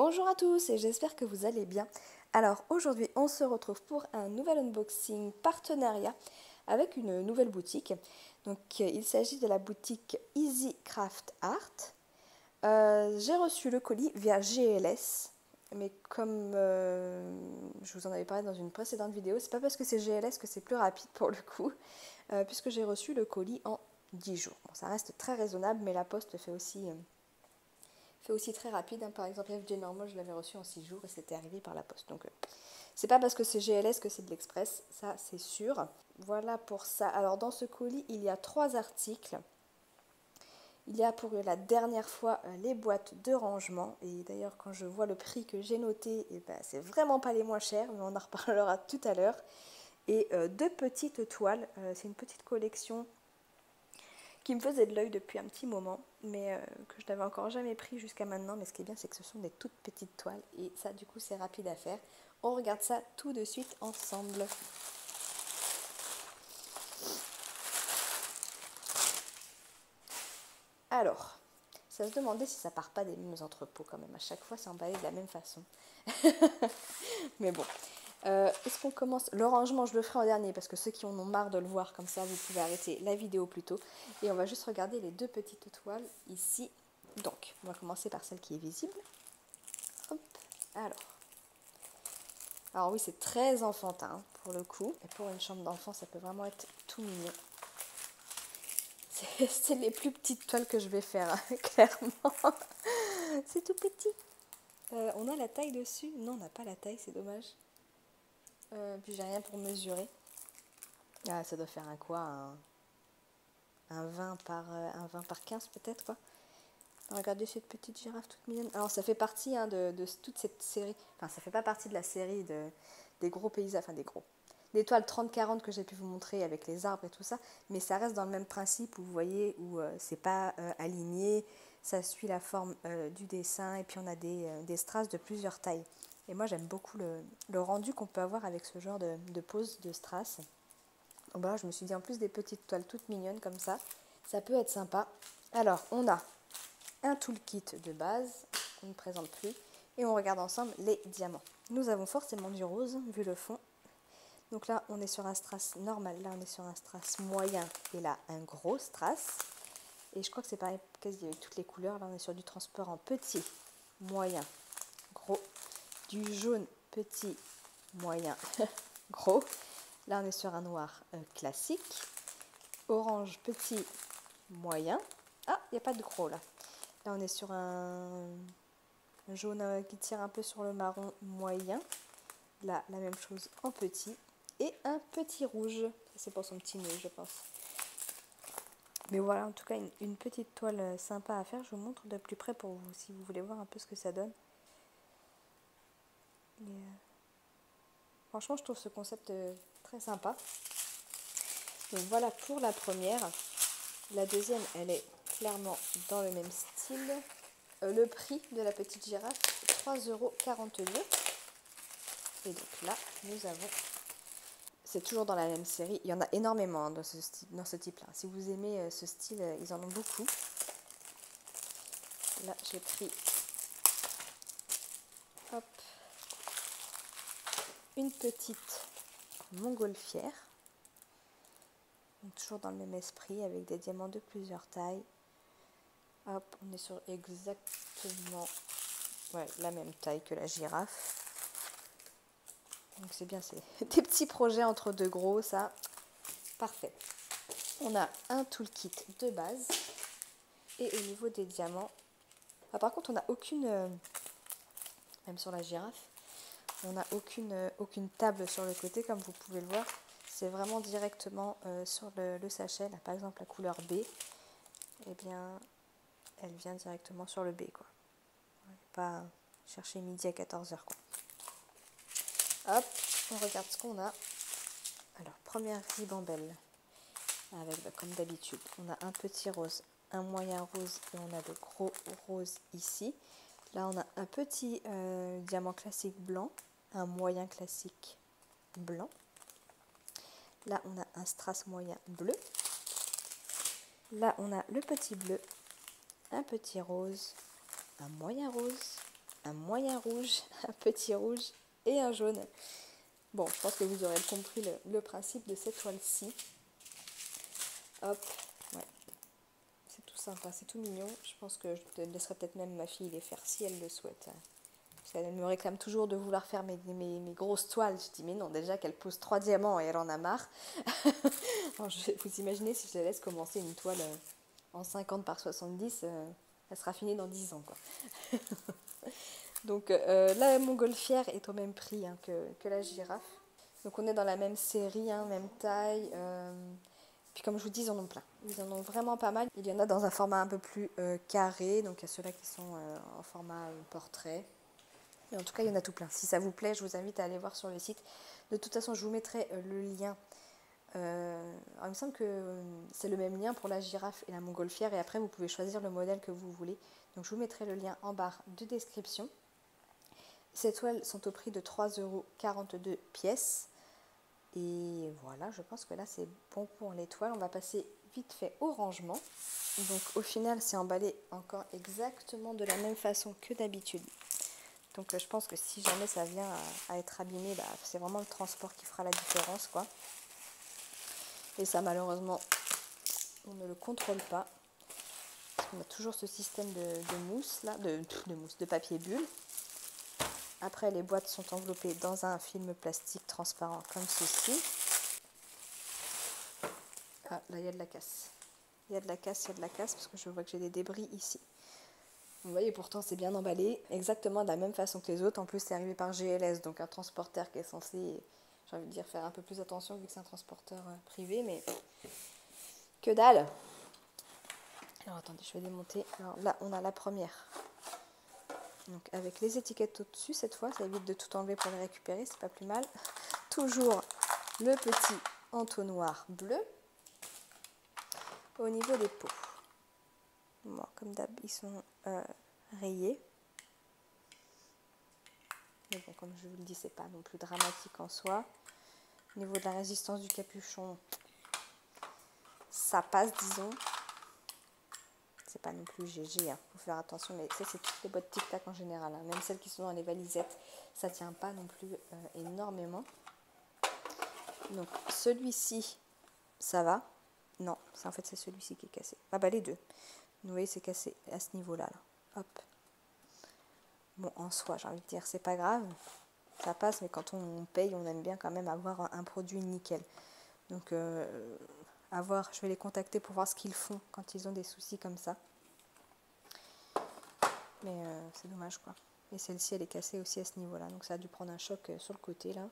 Bonjour à tous et j'espère que vous allez bien. Alors aujourd'hui on se retrouve pour un nouvel unboxing partenariat avec une nouvelle boutique. Donc il s'agit de la boutique Easy Craft Art. J'ai reçu le colis via GLS, mais comme je vous en avais parlé dans une précédente vidéo, c'est pas parce que c'est GLS que c'est plus rapide pour le coup, puisque j'ai reçu le colis en 10 jours. Bon, ça reste très raisonnable, mais la poste fait aussi très rapide, hein. Par exemple, FJ Normal, je l'avais reçu en 6 jours et c'était arrivé par la poste. Donc, c'est pas parce que c'est GLS que c'est de l'express, ça c'est sûr. Voilà pour ça. Alors, dans ce colis, il y a 3 articles. Il y a pour la dernière fois les boîtes de rangement. Et d'ailleurs, quand je vois le prix que j'ai noté, eh ben, c'est vraiment pas les moins chers, mais on en reparlera tout à l'heure. Et 2 petites toiles. C'est une petite collection qui me faisait de l'œil depuis un petit moment, mais que je n'avais encore jamais pris jusqu'à maintenant. Mais ce qui est bien, c'est que ce sont des toutes petites toiles, et ça, du coup, c'est rapide à faire. On regarde ça tout de suite ensemble. Alors, ça se demandait si ça part pas des mêmes entrepôts quand même. À chaque fois, c'est emballé de la même façon. Mais bon. Est-ce qu'on commence? Le rangement, je le ferai en dernier parce que ceux qui en ont marre de le voir comme ça, vous pouvez arrêter la vidéo plus tôt. Et on va juste regarder les 2 petites toiles ici. Donc, on va commencer par celle qui est visible. Hop, alors oui, c'est très enfantin pour le coup. Et pour une chambre d'enfant, ça peut vraiment être tout mignon. C'est les plus petites toiles que je vais faire, hein, clairement. C'est tout petit. On a la taille dessus? Non, on n'a pas la taille, c'est dommage. Puis j'ai rien pour mesurer. Ah, ça doit faire un quoi, un 20 par 15 peut-être, quoi. Regardez cette petite girafe toute mignonne. Alors ça fait partie, hein, de toute cette série. Enfin, ça fait pas partie de la série des gros paysages, enfin des gros. Des toiles 30-40 que j'ai pu vous montrer avec les arbres et tout ça. Mais ça reste dans le même principe où vous voyez où c'est pas aligné. Ça suit la forme du dessin. Et puis on a des strass de plusieurs tailles. Et moi j'aime beaucoup le rendu qu'on peut avoir avec ce genre de pose de strass. Donc voilà, je me suis dit en plus des petites toiles toutes mignonnes comme ça peut être sympa. Alors on a un toolkit de base qu'on ne présente plus et on regarde ensemble les diamants. Nous avons forcément du rose vu le fond. Donc là on est sur un strass normal, là on est sur un strass moyen et là un gros strass. Et je crois que c'est pareil quasi avec toutes les couleurs. Là on est sur du transparent petit, moyen, gros, du jaune petit, moyen, gros. Là on est sur un noir classique, orange petit, moyen. Ah, il n'y a pas de gros là. Là, on est sur un jaune qui tire un peu sur le marron moyen. Là, la même chose en petit. Et un petit rouge. C'est pour son petit nœud, je pense. Mais voilà, en tout cas, une petite toile sympa à faire. Je vous montre de plus près pour vous, si vous voulez voir un peu ce que ça donne. Et, franchement, je trouve ce concept très sympa. Donc voilà pour la première. La deuxième, elle est clairement dans le même style. Le prix de la petite girafe, 3,42 €. Et donc là, nous avons... C'est toujours dans la même série. Il y en a énormément, hein, dans ce type-là. Si vous aimez ce style, ils en ont beaucoup. Là, j'ai pris hop, une petite montgolfière. Donc, toujours dans le même esprit, avec des diamants de plusieurs tailles. Hop, on est sur exactement la même taille que la girafe. Donc c'est bien, c'est des petits projets entre deux gros, ça. Parfait. On a un toolkit de base. Et au niveau des diamants, par contre on n'a aucune, même sur la girafe, on n'a aucune table sur le côté comme vous pouvez le voir. C'est vraiment directement sur le sachet. Là, par exemple la couleur B, eh bien elle vient directement sur le B, quoi. Pas chercher midi à 14 h, quoi. Hop, on regarde ce qu'on a. Alors, première ribambelle. Avec, comme d'habitude, on a un petit rose, un moyen rose et on a de gros roses ici. Là, on a un petit diamant classique blanc, un moyen classique blanc. Là, on a un strass moyen bleu. Là, on a le petit bleu, un petit rose, un moyen rose, un moyen rouge, un petit rouge et un jaune. Bon, je pense que vous aurez compris le principe de cette toile-ci. Hop, ouais. C'est tout sympa, c'est tout mignon. Je pense que je laisserai peut-être même ma fille les faire si elle le souhaite. Parce qu'elle me réclame toujours de vouloir faire mes grosses toiles. Je dis mais non, déjà qu'elle pose 3 diamants et elle en a marre. Alors, vous imaginez si je la laisse commencer une toile en 50 par 70, elle sera finie dans 10 ans, quoi. Donc la montgolfière est au même prix hein, que la girafe. Donc on est dans la même série, hein, même taille. Puis comme je vous dis, ils en ont plein. Ils en ont vraiment pas mal. Il y en a dans un format un peu plus carré. Donc il y a ceux-là qui sont en format portrait. Et en tout cas, il y en a tout plein. Si ça vous plaît, je vous invite à aller voir sur le site. De toute façon, je vous mettrai le lien. Alors, il me semble que c'est le même lien pour la girafe et la montgolfière. Et après, vous pouvez choisir le modèle que vous voulez. Donc je vous mettrai le lien en barre de description. Ces toiles sont au prix de 3,42 € pièce. Et voilà, je pense que là c'est bon pour les toiles. On va passer vite fait au rangement. Donc au final, c'est emballé encore exactement de la même façon que d'habitude. Donc je pense que si jamais ça vient à être abîmé, bah, c'est vraiment le transport qui fera la différence, quoi. Et ça, malheureusement, on ne le contrôle pas. Parce qu'on a toujours ce système de mousse, là, de mousse, de papier bulle. Après, les boîtes sont enveloppées dans un film plastique transparent comme ceci. Ah, là, il y a de la casse. Il y a de la casse, parce que je vois que j'ai des débris ici. Vous voyez, pourtant, c'est bien emballé, exactement de la même façon que les autres. En plus, c'est arrivé par GLS, donc un transporteur qui est censé, j'ai envie de dire, faire un peu plus attention vu que c'est un transporteur privé, mais que dalle. Alors, attendez, je vais démonter. Alors là, on a la première. Donc avec les étiquettes au-dessus cette fois, ça évite de tout enlever pour les récupérer, c'est pas plus mal. Toujours le petit entonnoir bleu. Au niveau des pots, bon, comme d'hab, ils sont rayés. Mais bon, comme je vous le dis, c'est pas non plus dramatique en soi. Au niveau de la résistance du capuchon, ça passe, disons. C'est pas non plus GG, hein. Faut faire attention, mais ça c'est toutes les boîtes Tic Tac en général, hein. Même celles qui sont dans les valisettes, ça tient pas non plus énormément. Donc celui-ci, ça va. Non, en fait c'est celui-ci qui est cassé. Ah bah les deux. Vous voyez, c'est cassé à ce niveau-là. Là. Hop. Bon, en soi, j'ai envie de dire, c'est pas grave. Ça passe, mais quand on paye, on aime bien quand même avoir un produit nickel. Donc à voir, je vais les contacter pour voir ce qu'ils font quand ils ont des soucis comme ça. Mais c'est dommage, quoi. Et celle-ci, elle est cassée aussi à ce niveau-là. Donc ça a dû prendre un choc sur le côté, là.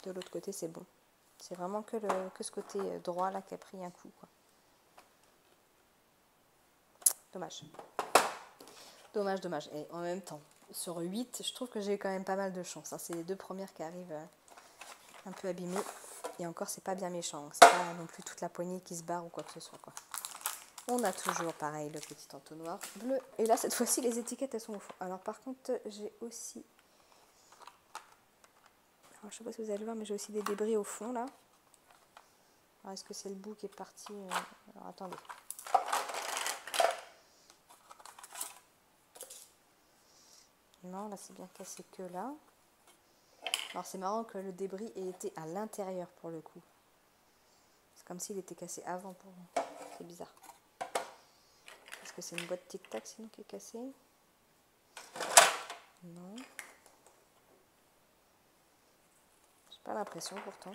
De l'autre côté, c'est bon. C'est vraiment que ce côté droit, là, qui a pris un coup, quoi. Dommage. Dommage, dommage. Et en même temps, sur 8, je trouve que j'ai eu quand même pas mal de chance. Hein. C'est les deux premières qui arrivent un peu abîmées. Et encore, c'est pas bien méchant. C'est pas non plus toute la poignée qui se barre ou quoi que ce soit, quoi. On a toujours, pareil, le petit entonnoir bleu. Et là, cette fois-ci, les étiquettes, elles sont au fond. Alors, par contre, j'ai aussi... Alors, je sais pas si vous allez le voir, mais j'ai aussi des débris au fond, là. Alors, est-ce que c'est le bout qui est parti Alors, attendez. Non, là, c'est bien cassé que là. Alors, c'est marrant que le débris ait été à l'intérieur, pour le coup. C'est comme s'il était cassé avant pour vous. C'est bizarre. Est-ce que c'est une boîte Tic Tac sinon qui est cassée? Non. J'ai pas l'impression pourtant.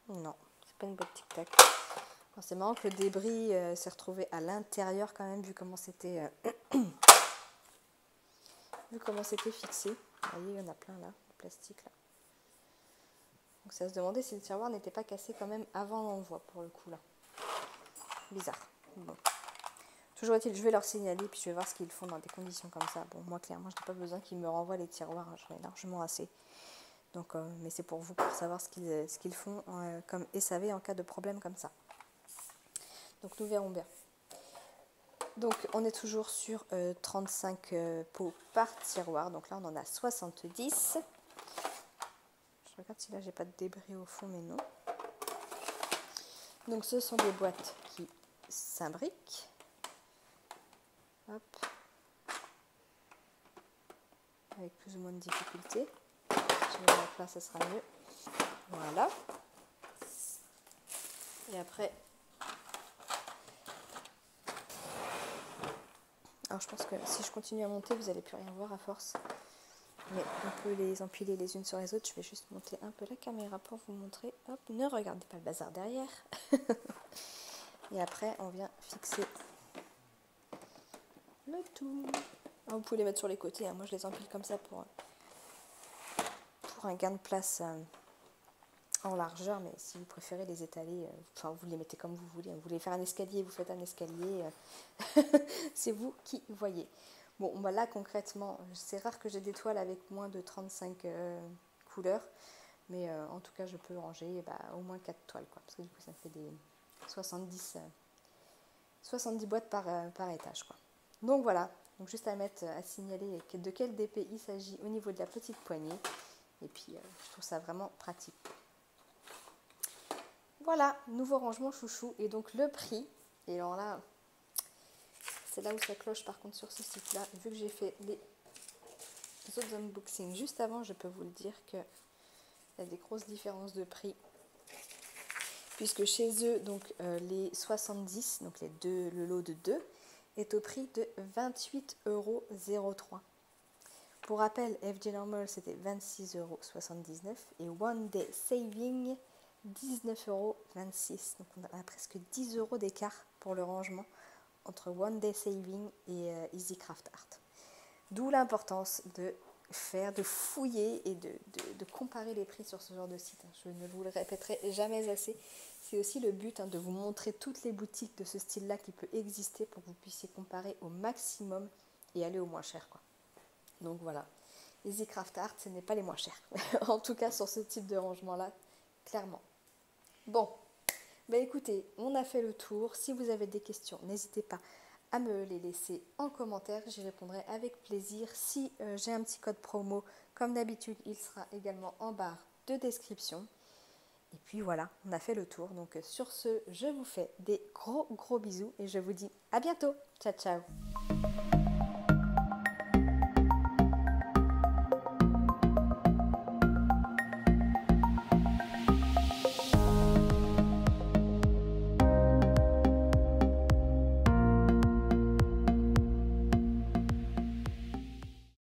Non, c'est pas une boîte Tic Tac. C'est marrant que le débris s'est retrouvé à l'intérieur quand même vu comment c'était fixé. Vous voyez, il y en a plein là, de plastique là. Donc ça se demandait si le tiroir n'était pas cassé quand même avant l'envoi pour le coup là. Bizarre. Bon. Toujours est-il, je vais leur signaler puis je vais voir ce qu'ils font dans des conditions comme ça. Bon, moi clairement, je n'ai pas besoin qu'ils me renvoient les tiroirs, j'en ai largement assez. Donc, mais c'est pour vous pour savoir ce qu'ils font comme SAV en cas de problème comme ça. Donc nous verrons bien. Donc on est toujours sur 35 pots par tiroir. Donc là on en a 70. Je regarde si là j'ai pas de débris au fond, mais non. Donc ce sont des boîtes qui s'imbriquent. Hop. Avec plus ou moins de difficulté. Je vais la mettre là, ça sera mieux. Voilà. Et après, alors je pense que si je continue à monter, vous n'allez plus rien voir à force. Mais on peut les empiler les unes sur les autres. Je vais juste monter un peu la caméra pour vous montrer. Hop, ne regardez pas le bazar derrière. Et après, on vient fixer le tout. Alors, vous pouvez les mettre sur les côtés. Hein. Moi, je les empile comme ça pour un gain de place en largeur. Mais si vous préférez les étaler, enfin, vous les mettez comme vous voulez. Vous voulez faire un escalier, vous faites un escalier. C'est vous qui voyez. Bon, bah là, concrètement, c'est rare que j'ai des toiles avec moins de 35 couleurs. Mais en tout cas, je peux ranger au moins 4 toiles. Quoi, parce que du coup, ça fait des 70 boîtes par étage. Quoi. Donc voilà. Donc juste à signaler de quel DP il s'agit au niveau de la petite poignée. Et puis, je trouve ça vraiment pratique. Voilà, nouveau rangement chouchou. Et donc le prix. Et alors là... C'est là où ça cloche par contre sur ce site-là. Vu que j'ai fait les autres unboxings juste avant, je peux vous le dire qu'il y a des grosses différences de prix. Puisque chez eux, donc les 70, donc le lot de 2, est au prix de 28,03 €. Pour rappel, FG Normal c'était 26,79 € et One Day Saving 19,26 €. Donc on a presque 10 € d'écart pour le rangement entre One Day Saving et Easy Craft Art. D'où l'importance de fouiller et de comparer les prix sur ce genre de site. Je ne vous le répéterai jamais assez. C'est aussi le but de vous montrer toutes les boutiques de ce style-là qui peut exister pour que vous puissiez comparer au maximum et aller au moins cher. Quoi. Donc voilà, Easy Craft Art, ce n'est pas les moins chers. En tout cas, sur ce type de rangement-là, clairement. Bon. Écoutez, on a fait le tour. Si vous avez des questions, n'hésitez pas à me les laisser en commentaire. J'y répondrai avec plaisir. Si j'ai un petit code promo, comme d'habitude, il sera également en barre de description. Et puis voilà, on a fait le tour. Donc sur ce, je vous fais des gros bisous et je vous dis à bientôt. Ciao, ciao.